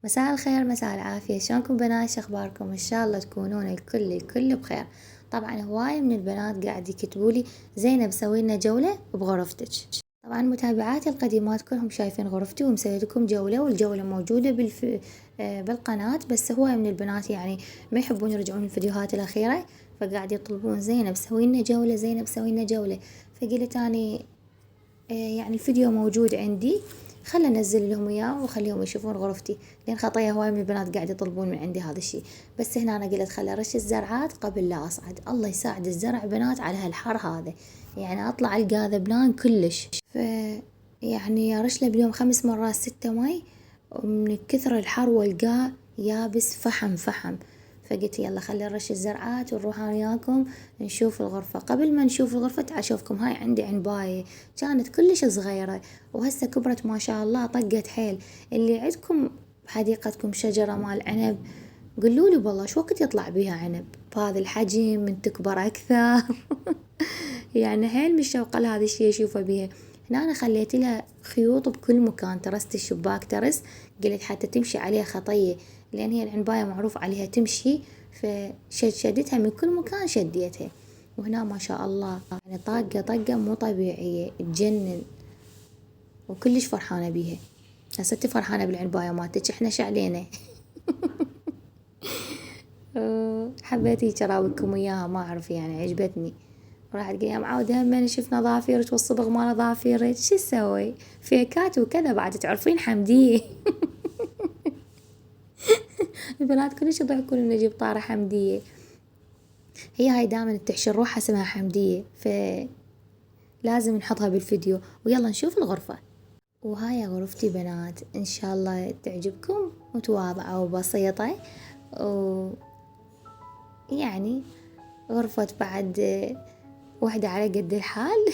مساء الخير، مساء العافية، شلونكم بنات؟ شو اخباركم؟ ان شاء الله تكونون الكل بخير. طبعا هواية من البنات قاعد يكتبوا لي زينب سوي لنا جولة بغرفتك. طبعا متابعاتي القديمات كلهم شايفين غرفتي ومسوي لكم جولة، والجولة موجودة بالقناة، بس هواية من البنات يعني ما يحبون يرجعون الفيديوهات الأخيرة، فقاعد يطلبون زينب سوي لنا جولة، زينب سوي لنا جولة. فقلت اني يعني الفيديو موجود عندي، خل انزل لهم اياه وخليهم يشوفون غرفتي، لان خطيه هواي من البنات قاعد يطلبون من عندي هذا الشيء. بس هنا انا قلت خل ارش الزرعات قبل لا اصعد. الله يساعد الزرع بنات على هالحر هذا، يعني اطلع القاه ذبلان كلش. يعني ارش له باليوم 5 مرات 6 مي، ومن كثر الحر والقاه يابس فحم فحم. فقلت يلا خلي نرش الزرعات ونروح انا وياكم نشوف الغرفة. قبل ما نشوف الغرفة تعال اشوفكم. هاي عندي عنباية كانت كلش صغيرة، وهسه كبرت ما شاء الله، طقت حيل. اللي عندكم بحديقتكم شجرة مال عنب قولولي بالله شو وقت يطلع بيها عنب بهذا الحجم من تكبر اكثر. يعني حيل مشوقة لهذا الشي اشوفه بيها. هنا انا خليت لها خيوط بكل مكان، ترست الشباك ترس، قلت حتى تمشي عليها خطية، لان هي العنباية معروف عليها تمشي، فشدتها من كل مكان شديتها. وهنا ما شاء الله يعني طاقة مو طبيعية تجنن، وكلش فرحانة بيها. هسه انتي فرحانة بالعنباية مالتك، احنا شعلينا. حبيت هيك اراويكم اياها، ما اعرف يعني عجبتني. راح تقول يا معودة همين شفنا ظافيرك والصبغ مال ظافيرك شو نسوي؟ فيكات وكذا بعد تعرفين حمدية. البنات كلش يضحكون من نجيب طارة حمدية. هي هاي دائما تحشر روحها اسمها حمدية، لازم نحطها بالفيديو. ويلا نشوف الغرفة. وهاي غرفتي بنات، ان شاء الله تعجبكم، متواضعة وبسيطة، ويعني غرفة بعد وحدة على قد الحال.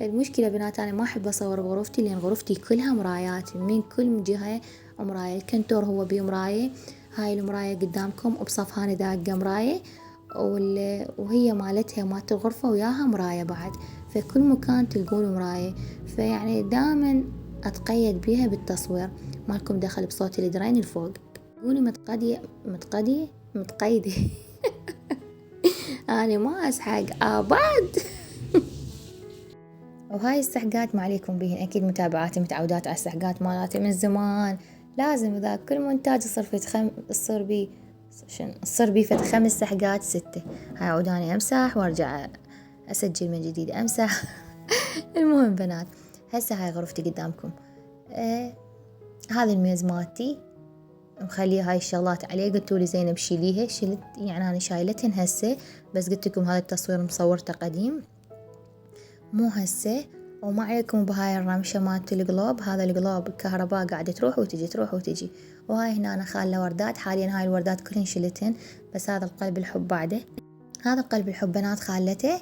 المشكلة بنات أنا ما أحب أصور بغرفتي، لأن غرفتي كلها مرايات من كل جهة، مراية. الكنتور هو بيه مراية، هاي المراية قدامكم وبصفها داقة مراية، وهي مالتها مالت الغرفة وياها مراية بعد، في كل مكان تلقون مراية. فيعني دائما أتقيد بيها بالتصوير. مالكم دخل بصوت الدرين الفوق. تقولي متقيدة. أنا ما أسحق أبد. وهاي السحقات ما عليكم بيهن، أكيد متابعاتي متعودات على السحقات مالاتي من زمان. لازم إذا كل مونتاج يصير بي فد 5 سحقات 6. هاي عوداني أمسح وأرجع أسجل من جديد أمسح. المهم بنات، هسه هاي غرفتي قدامكم. هذا الميز مالتي مخليه هاي الشغلات عليه، قلتولي زينب شيليها، شلت يعني أنا شايلتهن هسه، بس قلت لكم هذا التصوير مصورته قديم مو هسه. وما عليكم بهاي الرمشة مالت القلوب، هذا القلوب الكهرباء قاعدة تروح وتجي تروح وتجي. وهاي هنا أنا خالة وردات، حاليا هاي الوردات كلهن شلتهن، بس هذا القلب الحب بعده. هذا قلب الحب بنات خالته،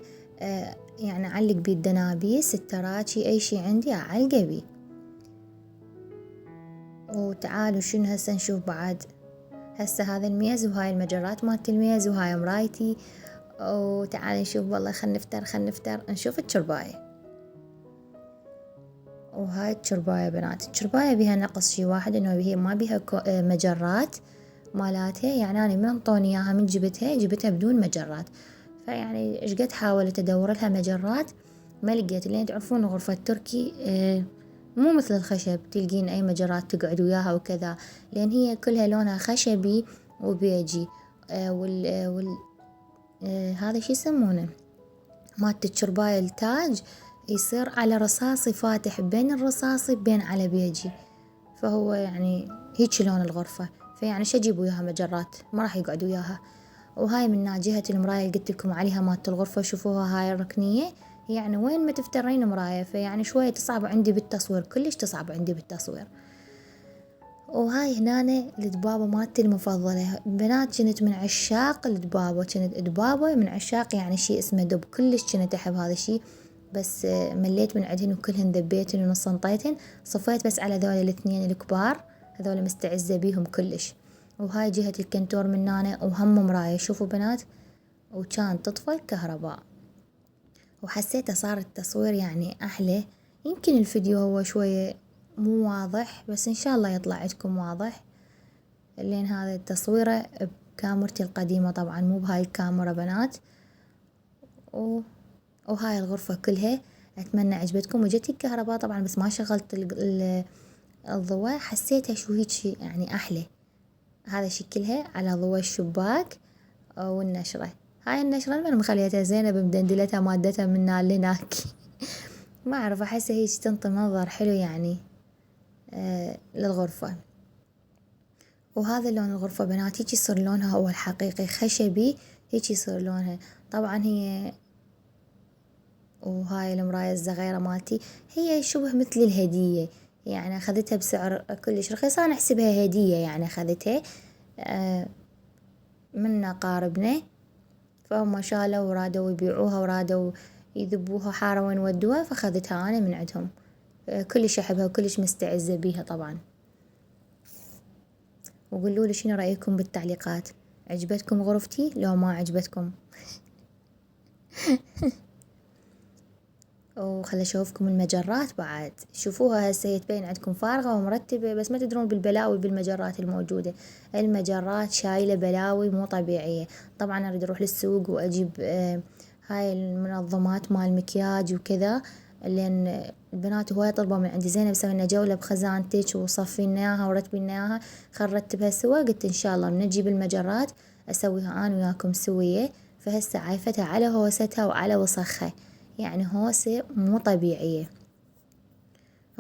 يعني أعلق بيه الدنابيس التراتشي أي شي عندي أعلقه بيه. وتعالوا شنو هسه نشوف بعد. هسه هذا الميز وهاي المجرات مالت الميز وهاي مرايتي. وتعالوا نشوف والله خلنا نفتر نشوف الترباية. وهاي الترباية بنات، الترباية بيها نقص شي واحد، انه هي ما بيها مجرات مالاتها، يعني انا من انطوني اياها من جبتها بدون مجرات. فيعني ايش قد حاولت ادور لها مجرات ما لقيت، لان تعرفون غرفة تركي مو مثل الخشب تلقين اي مجرات تقعد وياها وكذا، لان هي كلها لونها خشبي وبيجي. هذا شي يسمونه مالت الترباية التاج، يصير على رصاصي فاتح بين الرصاصي بين على بيجي، فهو يعني هيك لون الغرفة. فيعني شجيب وياها مجرات ما راح يقعد وياها. وهاي من جهة المراية اللي قلت لكم عليها مالت الغرفة، شوفوها هاي الركنية، يعني وين ما تفترين مراية، فيعني شوية تصعب عندي بالتصوير، كلش تصعب عندي بالتصوير. وهاي هنا الدبابة مالتي المفضلة بنات، كنت من عشاق الدبابة، كنت دبابة من عشاق، يعني شي اسمه دب، كلش كنت أحب هذا الشي. بس مليت من عندهن وكلهن ذبيتن ونصنطيتن، صفيت بس على ذول الاثنين الكبار، هذول مستعزة بيهم كلش. وهاي جهة الكنتور من هنا وهم مراية، شوفوا بنات، وكان تطفى الكهرباء. وحسيته صار التصوير يعني أحلى، يمكن الفيديو هو شوية مو واضح، بس ان شاء الله يطلع عندكم واضح. لين هذا التصويرة بكاميرتي القديمة طبعا، مو بهاي الكاميرا بنات. و... وهاي الغرفة كلها اتمنى عجبتكم. وجتي الكهرباء طبعا، بس ما شغلت الضوء، حسيتها شو هيك يعني احلى. هذا شكلها على ضوء الشباك. والنشرة، هاي النشرة من مخليتها زينب مدندلتها مادتها من هنا لهناك. ما اعرف، احسها هيك تنطي منظر حلو يعني للغرفة. وهذا لون الغرفة بنات، هيك يصير لونها هو الحقيقي خشبي، هيك يصير لونها. طبعا هي، وهاي المراية الصغيرة مالتي هي شبه مثل الهدية، يعني اخذتها بسعر كلش رخيص، انا احسبها هدية يعني. اخذتها من أقاربنا، فهم شالوا ورادوا يبيعوها ورادوا يذبوها حارة وين ودوها، فاخذتها أنا من عندهم. كلش أحبها وكلش مستعزة بيها طبعا. وقولوا لي شنو رأيكم بالتعليقات، عجبتكم غرفتي لو ما عجبتكم؟ وخل اشوفكم المجرات بعد، شوفوها هسه هي تبين عندكم فارغة ومرتبة، بس ما تدرون بالبلاوي بالمجرات الموجودة. المجرات شايلة بلاوي مو طبيعية. طبعا اريد اروح للسوق واجيب هاي المنظمات مال مكياج وكذا، لان البنات هواي طلبوا من عندي، زينب سوي لنا جولة بخزانتك وصفي لنا ورتبي لنا، خل نرتبها سوا. قلت ان شاء الله من نجيب المجرات اسويها انا وياكم سوية. فهسه عايفتها على هوستها وعلى وسخها، يعني هوسة مو طبيعية.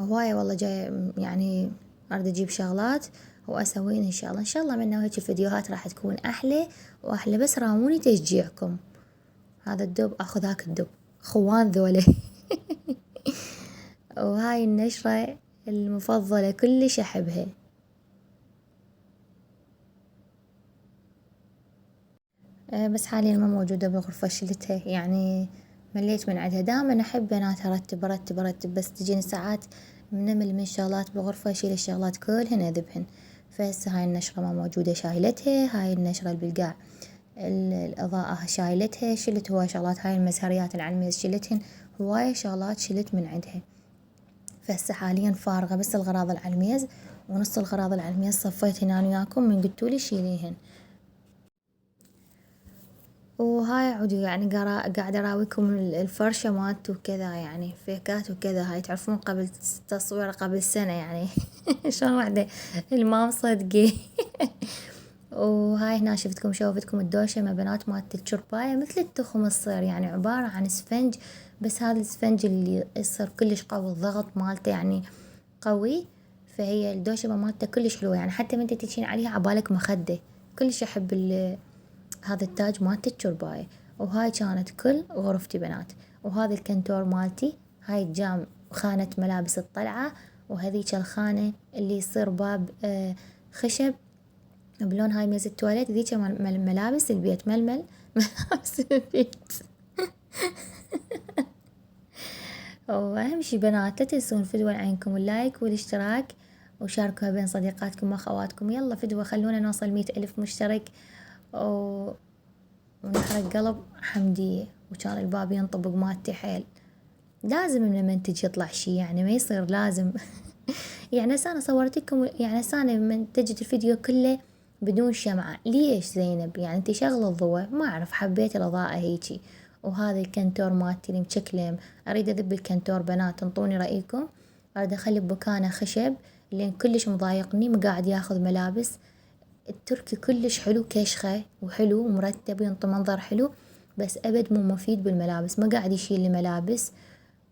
هواية والله جاية يعني، أريد أجيب شغلات وأسوين إن شاء الله. إن شاء الله منه هيك فيديوهات راح تكون أحلى وأحلى، بس راموني تشجيعكم. هذا الدب أخذ هاك الدب، خوان ذولا. وهاي النشرة المفضلة كلش أحبها. بس حاليا ما موجودة بالغرفة، شلتها يعني، مليت من عندها. دائما أحب بنات أرتب أرتب أرتب، بس تجيني ساعات منمل من شغلات بالغرفة، أشيل الشغلات كلهن أذبهن. فهسه هاي النشرة ما موجودة شايلتها، هاي النشرة اللي بالقاع الإضاءة شايلتها. شلت هواي شغلات، هاي المزهريات العلميز شلتهن، هواية شغلات شلت من عندها. فهسه حاليا فارغة بس الغراض العلميز، ونص الغراض العلميز صفيتهن أنا وياكم من قلتولي شيليهن. وهاي عودي يعني قاعدة اراويكم الفرشة مالته وكذا، يعني فيكات وكذا. هاي تعرفون قبل تصوير قبل سنة يعني. شلون وحدة الما مصدقة. وهاي هنا شوفتكم الدوشة بنات مالت الشرباية، مثل التخم الصير، يعني عبارة عن اسفنج، بس هذا الاسفنج اللي يصير كلش قوي، الضغط مالته يعني قوي. فهي الدوشة مالته كلش حلوة، يعني حتى من انت تجين عليها عبالك مخدة. كلش احب هذا التاج مالت الشرباية. وهاي كانت كل غرفتي بنات. وهذا الكنتور مالتي، هاي الجام خانة ملابس الطلعة، وهذيك الخانة اللي يصير باب خشب بلون هاي ميز التواليت، ذيك ملابس البيت ململ. ملابس البيت. واهم شي بنات لا تنسون فدوة عينكم اللايك والاشتراك، وشاركوها بين صديقاتكم واخواتكم. يلا فدوة خلونا نوصل 100,000 مشترك. و... ونحرق قلب حمدية، وكان الباب ينطبق مالتي حيل. لازم من المنتج يطلع شي يعني، ما يصير لازم. يعني هسه انا صورت لكم، يعني هسه انا منتجت الفيديو كله بدون شمعة. ليش زينب؟ يعني انتي شغلة الضوء، ما اعرف، حبيت الاضاءة هيجي. وهذا الكنتور مالتي اللي مشكلم، اريد اذب الكنتور بنات، انطوني رأيكم. اريد اخلي بمكانه خشب، لان كلش مضايقني، ما قاعد ياخذ ملابس. التركي كلش حلو، كشخة وحلو ومرتب وينطي منظر حلو، بس أبد مو مفيد بالملابس، ما قاعد يشيل لي ملابس.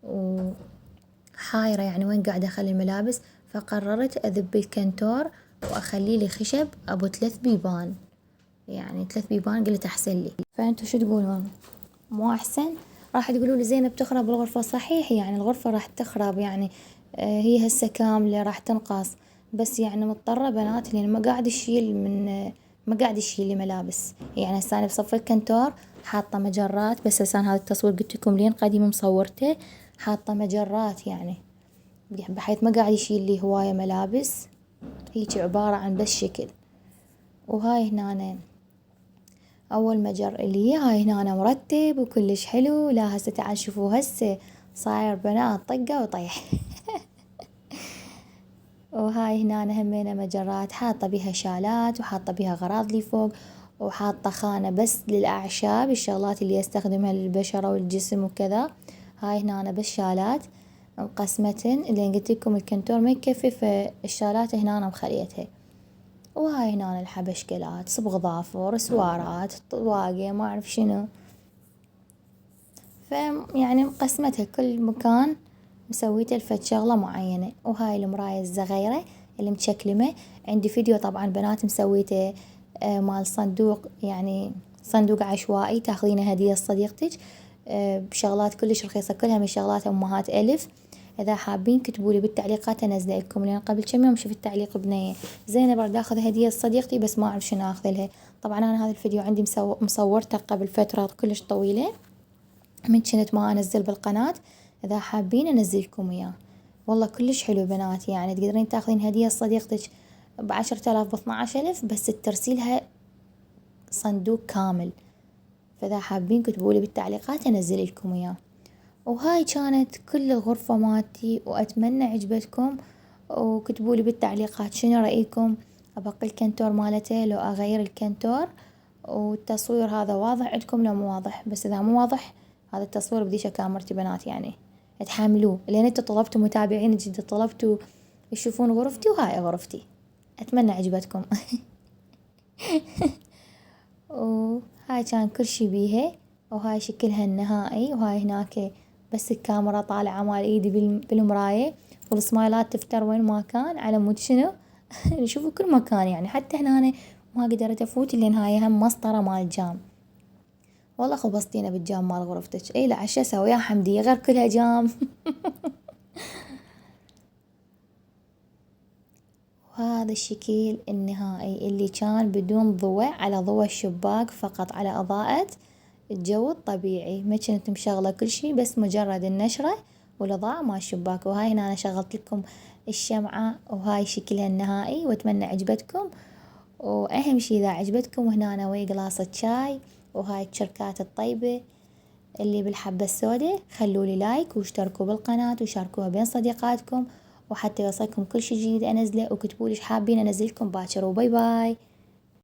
وحايرة يعني وين قاعدة أخلي الملابس. فقررت أذب الكنتور وأخلي لي خشب أبو 3 بيبان، يعني 3 بيبان قلت أحسن لي. فأنتوا شو تقولون؟ مو أحسن؟ راح تقولوا لي زينب تخرب الغرفة. صحيح يعني الغرفة راح تخرب يعني، هي هسه كاملة راح تنقص، بس يعني مضطرة بنات، لأن ما قاعد يشيل من ما قاعد يشيل لي ملابس. يعني هسه أنا بصف الكنتور حاطة مجرات، بس هسه هذا التصوير قلت لكم لين قديم مصورته، حاطة مجرات يعني، بحيث ما قاعد يشيل لي هواية ملابس. هيك عبارة عن بس شكل. وهاي هنا اول مجر اللي هاي هنا مرتب وكلش حلو. لا هسه تعال شوفوا هسه صاير بنات طقة وطيح. وهاي هنا أنا همينة مجرات حاطة بيها شالات وحاطة بيها أغراض لي فوق، وحاطة خانة بس للأعشاب، الشغلات اللي أستخدمها للبشرة والجسم وكذا. هاي هنا أنا بس شالات مقسمتن، اللي قلت لكم الكنتور ما يكفي، فالشالات هنا أنا مخليتها. وهاي هنا أنا الحبشكلات، صبغ ظافر، سوارات، طواقي، ما أعرف شنو. يعني مقسمتها كل مكان مسويته لفد شغلة معينة. وهاي المراية الصغيرة اللي متشكلمة، عندي فيديو طبعا بنات مسويته مال صندوق، يعني صندوق عشوائي تاخذينه هدية لصديقتك بشغلات كلش رخيصة، كلها من شغلات أمهات ألف. إذا حابين كتبوا لي بالتعليقات أنزله لكم، لأن قبل كم يوم شفت تعليق بنية زينب أريد آخذ هدية لصديقتي بس ما أعرف شنو آخذ لها. طبعا أنا هذا الفيديو عندي مصورته قبل فترة كلش طويلة من كنت ما أنزل بالقناة. إذا حابين أنزلكم إياه، والله كلش حلو بنات، يعني تقدرين تاخذين هدية لصديقتك ب10,000 ب12,000، بس ترسيلها صندوق كامل. فإذا حابين كتبوا لي بالتعليقات أنزل لكم إياه. وهاي كانت كل الغرفة مالتي، وأتمنى عجبتكم، وكتبوا لي بالتعليقات شنو رأيكم، أبقي الكنتور مالته لو أغير الكنتور، والتصوير هذا واضح عندكم لو مو واضح. بس إذا مو واضح هذا التصوير بديشه كاميرتي بنات، يعني اتحملوه لأن انتوا طلبتوا، متابعين جدا طلبتوا يشوفون غرفتي، وهاي غرفتي. أتمنى عجبتكم. وهاي كان كل شي بيها، وهاي شكلها النهائي. وهاي هناك بس الكاميرا طالعة مال ايدي بالمراية، والسمايلات تفتر وين ما كان على مود شنو. نشوفه كل مكان، يعني حتى هنا أنا ما قدرت افوت لان هاي هم مسطرة مال جام. والله خبصتينا بالجام مال غرفتك. اي لا عشا اسوي يا حمدية غير كلها جام. وهذا الشكل النهائي اللي كان بدون ضوء، على ضوء الشباك فقط، على إضاءة الجو الطبيعي، ما كنت مشغلة كل شي، بس مجرد النشرة والإضاءة مال الشباك. وهاي هنا أنا شغلت لكم الشمعة، وهاي شكلها النهائي، وأتمنى عجبتكم. وأهم شي إذا عجبتكم، وهنا أنا ويا قلاصة شاي، وهاي الشركات الطيبة اللي بالحبة السوداء. خلولي لايك واشتركوا بالقناة وشاركوها بين صديقاتكم، وحتى يوصلكم كل شي جديد أنزله، وكتبولي ايش حابين أنزلكم باكر. وباي باي.